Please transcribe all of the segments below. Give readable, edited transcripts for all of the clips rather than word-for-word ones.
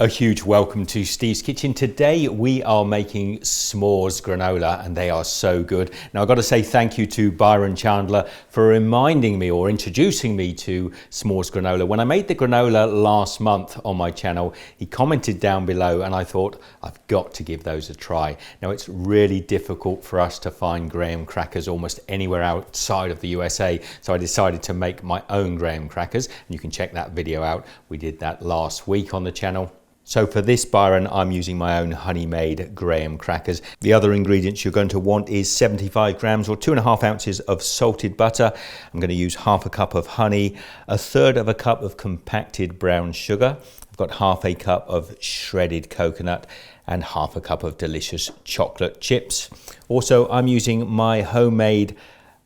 A huge welcome to Steve's Kitchen. Today we are making s'mores granola and they are so good. Now I've got to say thank you to Byron Chandler for reminding me or introducing me to s'mores granola. When I made the granola last month on my channel, he commented down below and I thought I've got to give those a try. Now it's really difficult for us to find graham crackers almost anywhere outside of the USA, so I decided to make my own graham crackers and you can check that video out. We did that last week on the channel. So for this, Byron, I'm using my own honey-made graham crackers. The other ingredients you're going to want is 75 grams or 2.5 ounces of salted butter. I'm going to use half a cup of honey, 1/3 cup of compacted brown sugar. I've got half a cup of shredded coconut and half a cup of delicious chocolate chips. Also, I'm using my homemade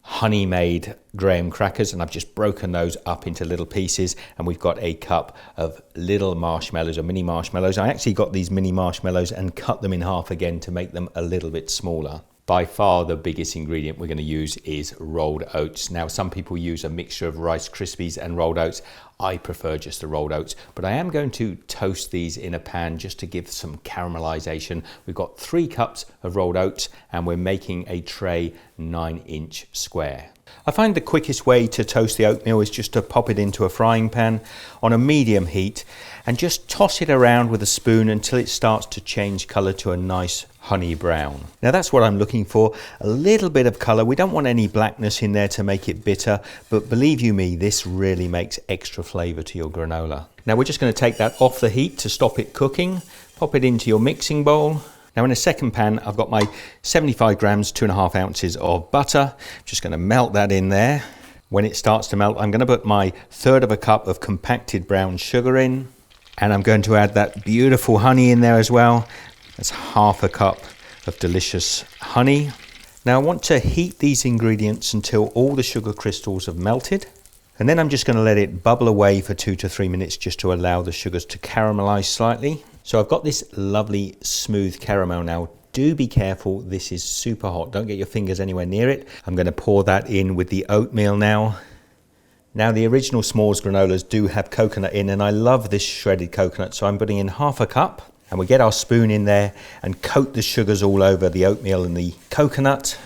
honey-made graham crackers and I've just broken those up into little pieces, and we've got a cup of little marshmallows or mini marshmallows. I actually got these mini marshmallows and cut them in half again to make them a little bit smaller. By far the biggest ingredient we're going to use is rolled oats. Now some people use a mixture of Rice Krispies and rolled oats. I prefer just the rolled oats, but I am going to toast these in a pan just to give some caramelization. We've got 3 cups of rolled oats and we're making a tray 9-inch square. I find the quickest way to toast the oatmeal is just to pop it into a frying pan on a medium heat and just toss it around with a spoon until it starts to change color to a nice honey brown. Now that's what I'm looking for, a little bit of color. We don't want any blackness in there to make it bitter, but believe you me, this really makes extra flavor to your granola. Now we're just going to take that off the heat to stop it cooking. Pop it into your mixing bowl. Now in a second pan, I've got my 75 grams, 2.5 ounces of butter. Just going to melt that in there. When it starts to melt, I'm going to put my 1/3 cup of compacted brown sugar in. And I'm going to add that beautiful honey in there as well. That's half a cup of delicious honey. Now I want to heat these ingredients until all the sugar crystals have melted. And then I'm just going to let it bubble away for 2 to 3 minutes just to allow the sugars to caramelize slightly. So I've got this lovely smooth caramel now. Do be careful, this is super hot. Don't get your fingers anywhere near it. I'm going to pour that in with the oatmeal now. Now the original s'mores granolas do have coconut in and I love this shredded coconut, so I'm putting in half a cup. And we get our spoon in there and coat the sugars all over the oatmeal and the coconut.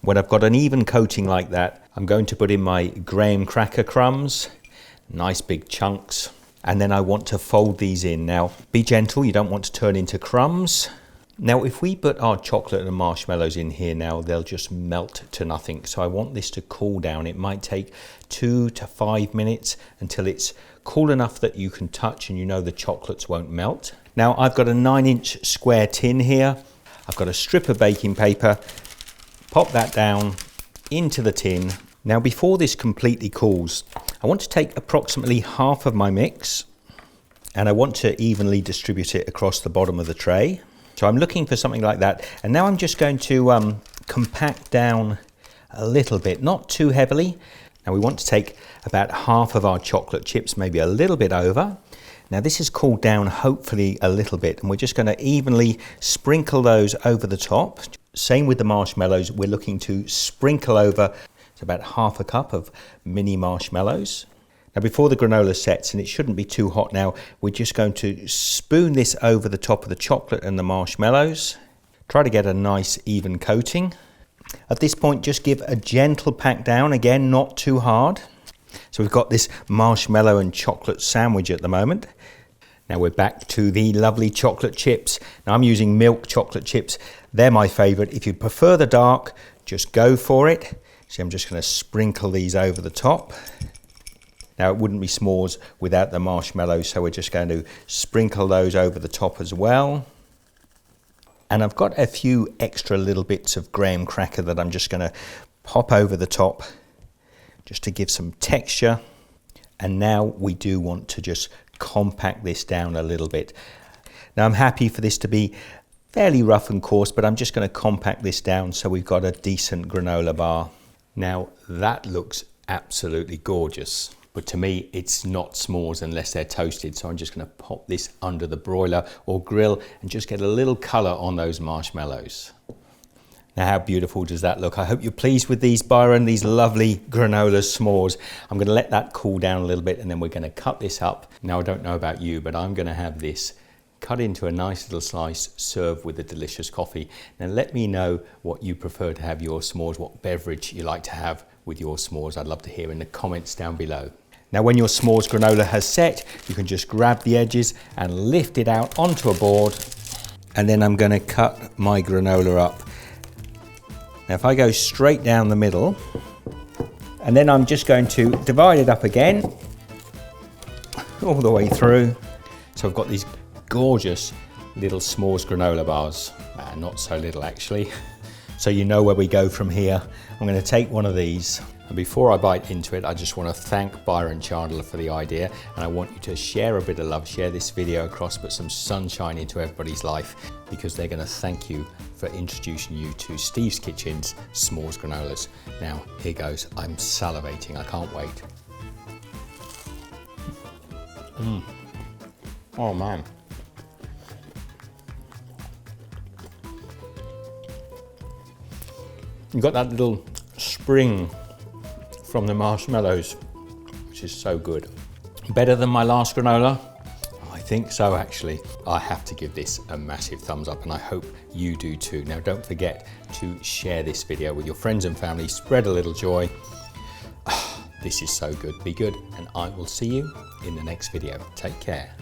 When I've got an even coating like that, I'm going to put in my graham cracker crumbs, nice big chunks. And then I want to fold these in. Now, be gentle, you don't want to turn into crumbs. Now, if we put our chocolate and marshmallows in here now, they'll just melt to nothing. So I want this to cool down. It might take 2 to 5 minutes until it's cool enough that you can touch and you know the chocolates won't melt. Now, I've got a 9-inch square tin here. I've got a strip of baking paper. Pop that down into the tin. Now, before this completely cools, I want to take approximately half of my mix and I want to evenly distribute it across the bottom of the tray. So I'm looking for something like that. And now I'm just going to compact down a little bit, not too heavily. Now we want to take about half of our chocolate chips, maybe a little bit over. Now this has cooled down hopefully a little bit and we're just going to evenly sprinkle those over the top. Same with the marshmallows, we're looking to sprinkle over about half a cup of mini marshmallows. Now before the granola sets, and it shouldn't be too hot now, we're just going to spoon this over the top of the chocolate and the marshmallows. Try to get a nice even coating. At this point, just give a gentle pack down, again, not too hard. So we've got this marshmallow and chocolate sandwich at the moment. Now we're back to the lovely chocolate chips. Now I'm using milk chocolate chips. They're my favorite. If you prefer the dark, just go for it. So I'm just going to sprinkle these over the top. Now it wouldn't be s'mores without the marshmallows, so we're just going to sprinkle those over the top as well. And I've got a few extra little bits of graham cracker that I'm just going to pop over the top just to give some texture. And now we do want to just compact this down a little bit. Now I'm happy for this to be fairly rough and coarse, but I'm just going to compact this down so we've got a decent granola bar. Now that looks absolutely gorgeous. But to me, it's not s'mores unless they're toasted. So I'm just going to pop this under the broiler or grill and just get a little color on those marshmallows. Now, how beautiful does that look? I hope you're pleased with these, Byron, these lovely granola s'mores. I'm going to let that cool down a little bit and then we're going to cut this up. Now, I don't know about you, but I'm going to have this cut into a nice little slice, serve with a delicious coffee. Now let me know what you prefer to have your s'mores, what beverage you like to have with your s'mores. I'd love to hear in the comments down below. Now when your s'mores granola has set, you can just grab the edges and lift it out onto a board. And then I'm going to cut my granola up. Now if I go straight down the middle, and then I'm just going to divide it up again, all the way through. So I've got these gorgeous little s'mores granola bars. Not so little actually. So you know where we go from here. I'm going to take one of these. And before I bite into it, I just want to thank Byron Chandler for the idea. And I want you to share a bit of love, share this video across, put some sunshine into everybody's life, because they're going to thank you for introducing you to Steve's Kitchen's s'mores granolas. Now, here goes. I'm salivating. I can't wait. Oh man. You've got that little spring from the marshmallows, which is so good. Better than my last granola? I think so actually. I have to give this a massive thumbs up, and I hope you do too. Now don't forget to share this video with your friends and family, spread a little joy. This is so good. Be good, and I will see you in the next video. Take care.